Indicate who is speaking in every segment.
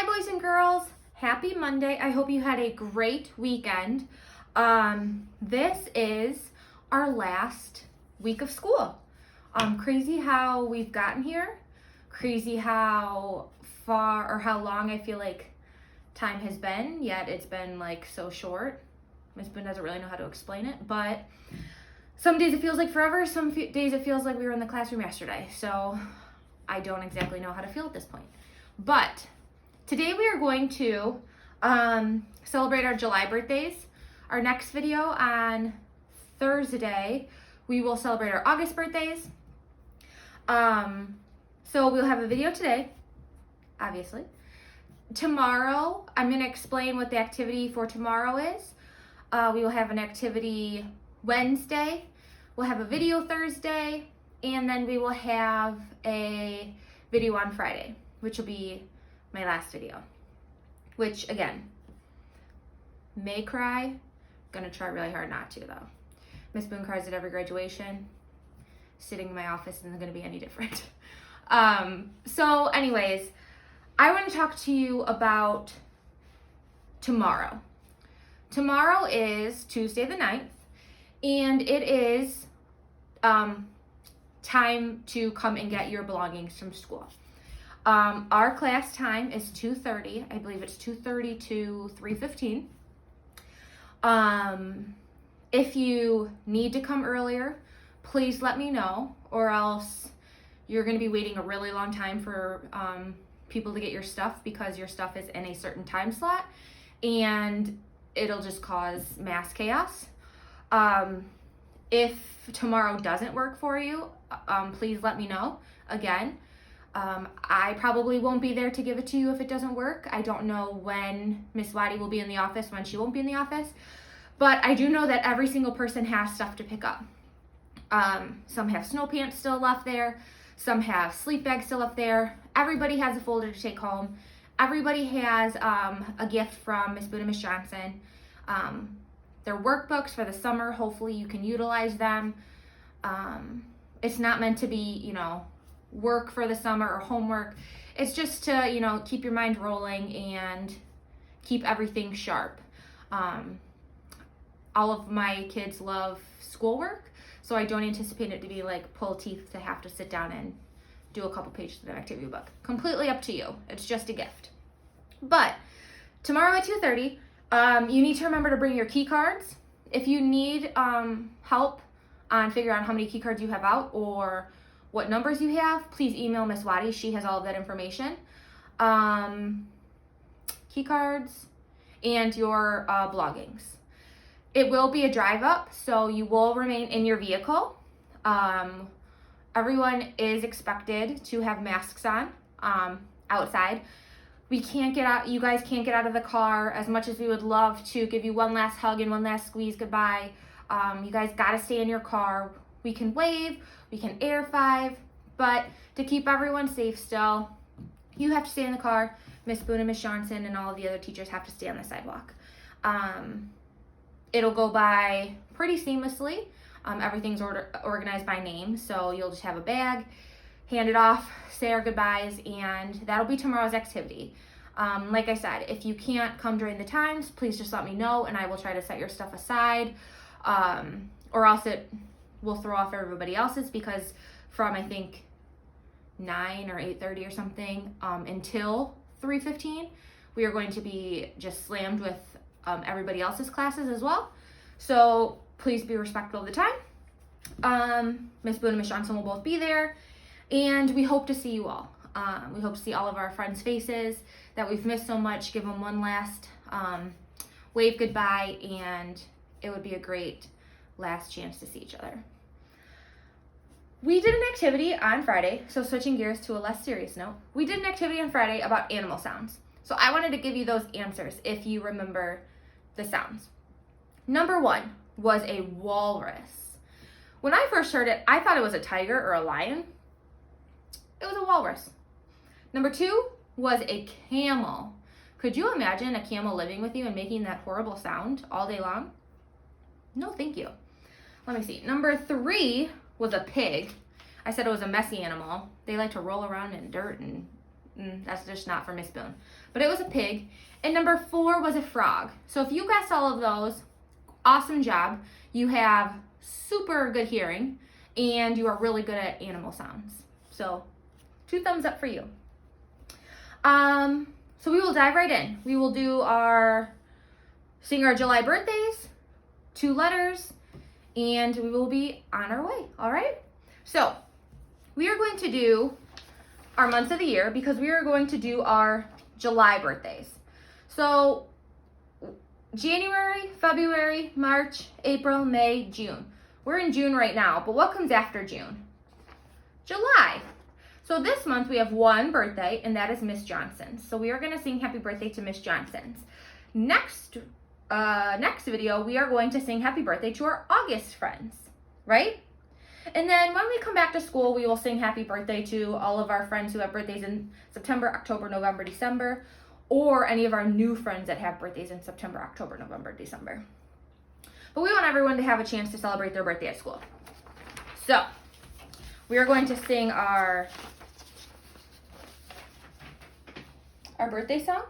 Speaker 1: Hi, boys and girls. Happy Monday. I hope you had a great weekend. This is our last week of school. Crazy how we've gotten here. Crazy how far or how long I feel like time has been, yet it's been like so short. My husband doesn't really know how to explain it, but some days it feels like forever. Some days it feels like we were in the classroom yesterday. So I don't exactly know how to feel at this point. But today we are going to celebrate our July birthdays. Our next video on Thursday, we will celebrate our August birthdays. So we'll have a video today, obviously. Tomorrow, I'm going to explain what the activity for tomorrow is. We will have an activity Wednesday. We'll have a video Thursday, and then we will have a video on Friday, which will be my last video, which again, may cry. Gonna try really hard not to though. Miss Boone cries at every graduation. Sitting in my office isn't gonna be any different. So anyways, I want to talk to you about tomorrow. Tomorrow is Tuesday the 9th, and it is time to come and get your belongings from school. Our class time is 2:30. I believe it's 2:30 to 3:15. If you need to come earlier, please let me know, or else you're going to be waiting a really long time for people to get your stuff, because your stuff is in a certain time slot, and it'll just cause mass chaos. If tomorrow doesn't work for you, please let me know. Again, I probably won't be there to give it to you if it doesn't work. I don't know when Miss Waddy will be in the office, when she won't be in the office, but I do know that every single person has stuff to pick up. Some have snow pants still left there. Some have sleep bags still left there. Everybody has a folder to take home. Everybody has a gift from Miss Boone and Miss Johnson. Their workbooks for the summer. Hopefully you can utilize them. It's not meant to be, work for the summer or homework. It's just to, keep your mind rolling and keep everything sharp. All of my kids love schoolwork, so I don't anticipate it to be like pull teeth to have to sit down and do a couple pages of an activity book. Completely up to you. It's just a gift. But tomorrow at 2:30, you need to remember to bring your key cards. If you need help on figuring out how many key cards you have out or what numbers you have, please email Miss Waddy. She has all of that information. Key cards and your belongings. It will be a drive up, so you will remain in your vehicle. Everyone is expected to have masks on outside. We can't get out, you guys can't get out of the car. As much as we would love to give you one last hug and one last squeeze goodbye, you guys gotta stay in your car. We can wave, we can air five, but to keep everyone safe still, you have to stay in the car. Miss Boone and Miss Johnson and all of the other teachers have to stay on the sidewalk. It'll go by pretty seamlessly. Everything's organized by name, so you'll just have a bag, hand it off, say our goodbyes, and that'll be tomorrow's activity. Like I said, if you can't come during the times, please just let me know, and I will try to set your stuff aside, or else it will throw off everybody else's, because from, I think, 9 or 8:30 or something until 3:15, we are going to be just slammed with everybody else's classes as well. So please be respectful of the time. Miss Boone and Miss Johnson will both be there, and we hope to see you all. We hope to see all of our friends' faces that we've missed so much. Give them one last wave goodbye, and it would be a great last chance to see each other. We did an activity on Friday, so switching gears to a less serious note. We did an activity on Friday about animal sounds. So I wanted to give you those answers if you remember the sounds. Number 1 was a walrus. When I first heard it, I thought it was a tiger or a lion. It was a walrus. Number 2 was a camel. Could you imagine a camel living with you and making that horrible sound all day long? No, thank you. Let me see. Number 3 was a pig. I said it was a messy animal. They like to roll around in dirt and That's just not for Miss Boone. But it was a pig. And number 4 was a frog. So if you guessed all of those, awesome job. You have super good hearing and you are really good at animal sounds. So 2 thumbs up for you. So we will dive right in. We will sing our July birthdays, 2 letters, and we will be on our way, all right? So we are going to do our months of the year because we are going to do our July birthdays. So January, February, March, April, May, June. We're in June right now, but what comes after June? July. So this month we have 1 birthday, and that is Miss Johnson's. So we are going to sing happy birthday to Miss Johnson's. Next video, we are going to sing happy birthday to our August friends, right? And then when we come back to school, we will sing happy birthday to all of our friends who have birthdays in September, October, November, December, or any of our new friends that have birthdays in September, October, November, December. But we want everyone to have a chance to celebrate their birthday at school. So we are going to sing our birthday song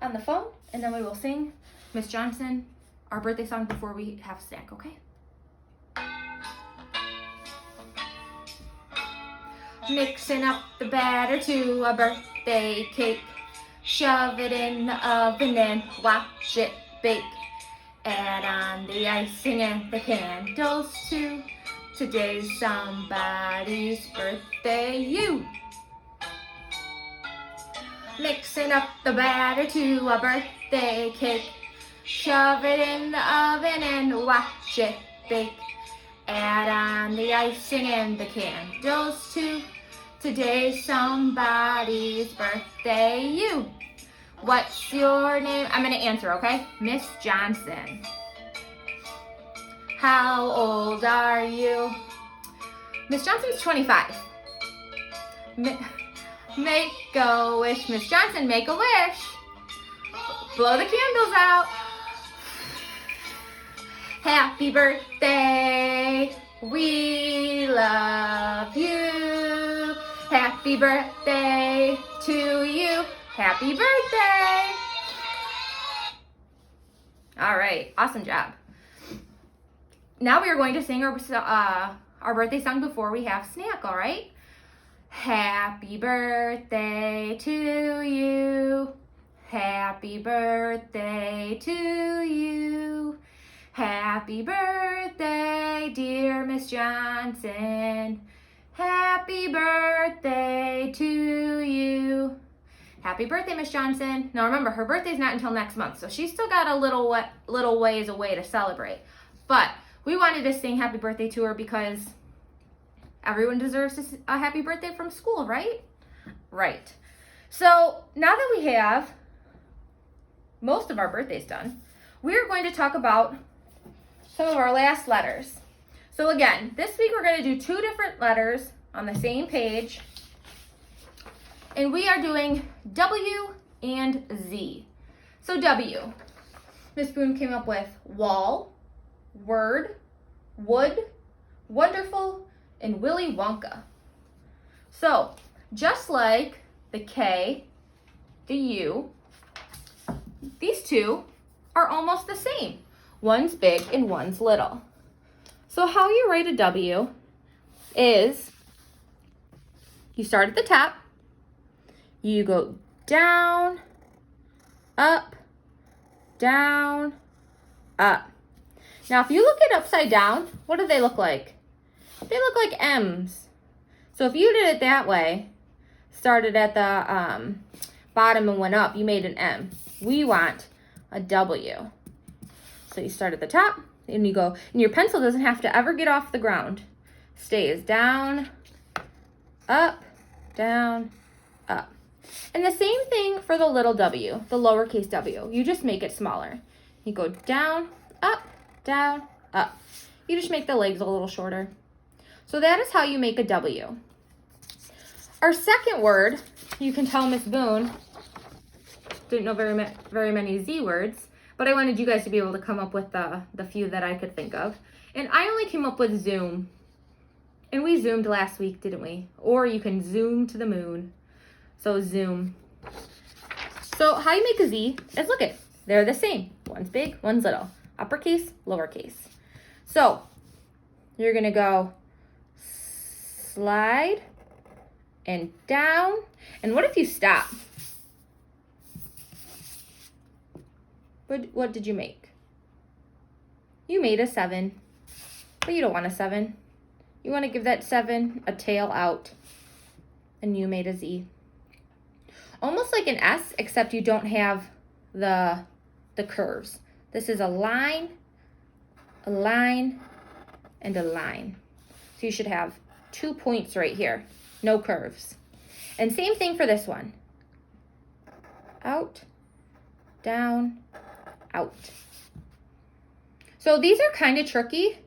Speaker 1: on the phone, and then we will sing Miss Johnson our birthday song before we have a snack, okay? Mixing up the batter to a birthday cake. Shove it in the oven and watch it bake. Add on the icing and the candles too. Today's somebody's birthday, you. Mixing up the batter to a birthday cake. Shove it in the oven and watch it bake. Add on the icing and the candles too. Today's somebody's birthday, you. What's your name? I'm going to answer, okay? Miss Johnson. How old are you? Miss Johnson's 25. Make a wish, Miss Johnson, make a wish. Blow the candles out. Happy birthday, we love you. Happy birthday to you. Happy birthday. All right, awesome job. Now we are going to sing our birthday song before we have snack, all right? Happy birthday to you. Happy birthday to you. Happy birthday, dear Miss Johnson. Happy birthday to you. Happy birthday, Miss Johnson. Now remember, her birthday's not until next month, so she's still got a little ways away to celebrate. But we wanted to sing happy birthday to her because everyone deserves a happy birthday from school, right? Right. So now that we have most of our birthdays done, we're going to talk about some of our last letters. So again, this week we're going to do 2 different letters on the same page. And we are doing W and Z. So W, Miss Boone came up with wall, word, wood, wonderful, and Willy Wonka. So just like the K, the U, these 2 are almost the same. One's big and one's little. So how you write a W is you start at the top, you go down, up, down, up. Now if you look at upside down, what do they look like? They look like M's. So if you did it that way, started at the bottom and went up, you made an M. We want a W. So you start at the top and you go, and your pencil doesn't have to ever get off the ground. Stays down, up, down, up. And the same thing for the little w, the lowercase w. You just make it smaller. You go down, up, up. You just make the legs a little shorter. So that is how you make a W. Our second word, you can tell Miss Boone didn't know very many Z words, but I wanted you guys to be able to come up with the few that I could think of. And I only came up with Zoom. And we Zoomed last week, didn't we? Or you can Zoom to the moon. So zoom. So how you make a Z is, look it, they're the same. One's big, one's little. Uppercase, lowercase. So you're gonna go slide and down. And what if you stop? What did you make? You made a 7, but you don't want a 7. You want to give that 7 a tail out, and you made a Z. Almost like an S, except you don't have the curves. This is a line, and a line. So you should have 2 points right here, no curves. And same thing for this one. Out, down, out. So these are kind of tricky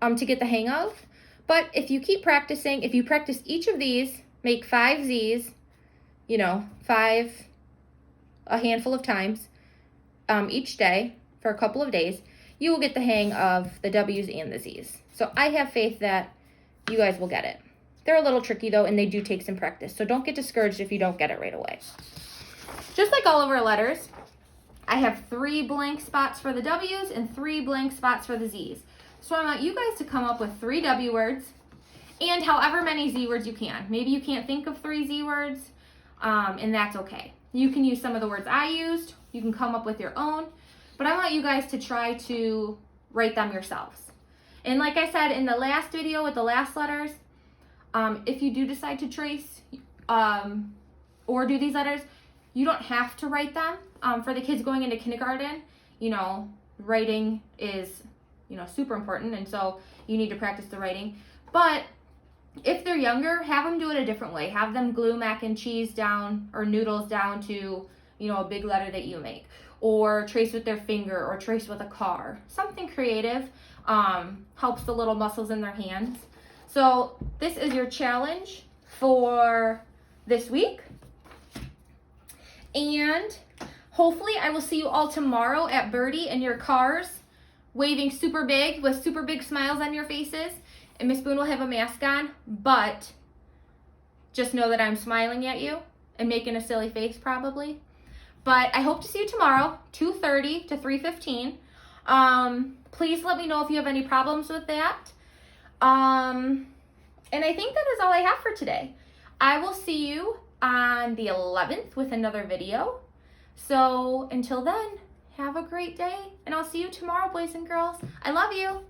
Speaker 1: to get the hang of, but if you keep practicing, if you practice each of these, make 5 Z's, you know, 5 a handful of times each day for a couple of days, you will get the hang of the W's and the Z's. So I have faith that you guys will get it. They're a little tricky though, and they do take some practice. So don't get discouraged if you don't get it right away. Just like all of our letters, I have 3 blank spots for the W's and 3 blank spots for the Z's. So I want you guys to come up with 3 W words and however many Z words you can. Maybe you can't think of 3 Z words, and that's okay. You can use some of the words I used. You can come up with your own, but I want you guys to try to write them yourselves. And like I said in the last video with the last letters, if you do decide to trace or do these letters, you don't have to write them. For the kids going into kindergarten, you know, writing is, you know, super important, and so you need to practice the writing. But if they're younger, have them do it a different way. Have them glue mac and cheese down or noodles down to, you know, a big letter that you make, or trace with their finger, or trace with a car. Something creative helps the little muscles in their hands. So this is your challenge for this week. And hopefully I will see you all tomorrow at Birdie in your cars, waving super big with super big smiles on your faces. And Miss Boone will have a mask on, but just know that I'm smiling at you and making a silly face probably. But I hope to see you tomorrow, 2:30 to 3:15. Please let me know if you have any problems with that. And I think that is all I have for today. I will see you on the 11th with another video. So until then, have a great day, and I'll see you tomorrow, boys and girls. I love you.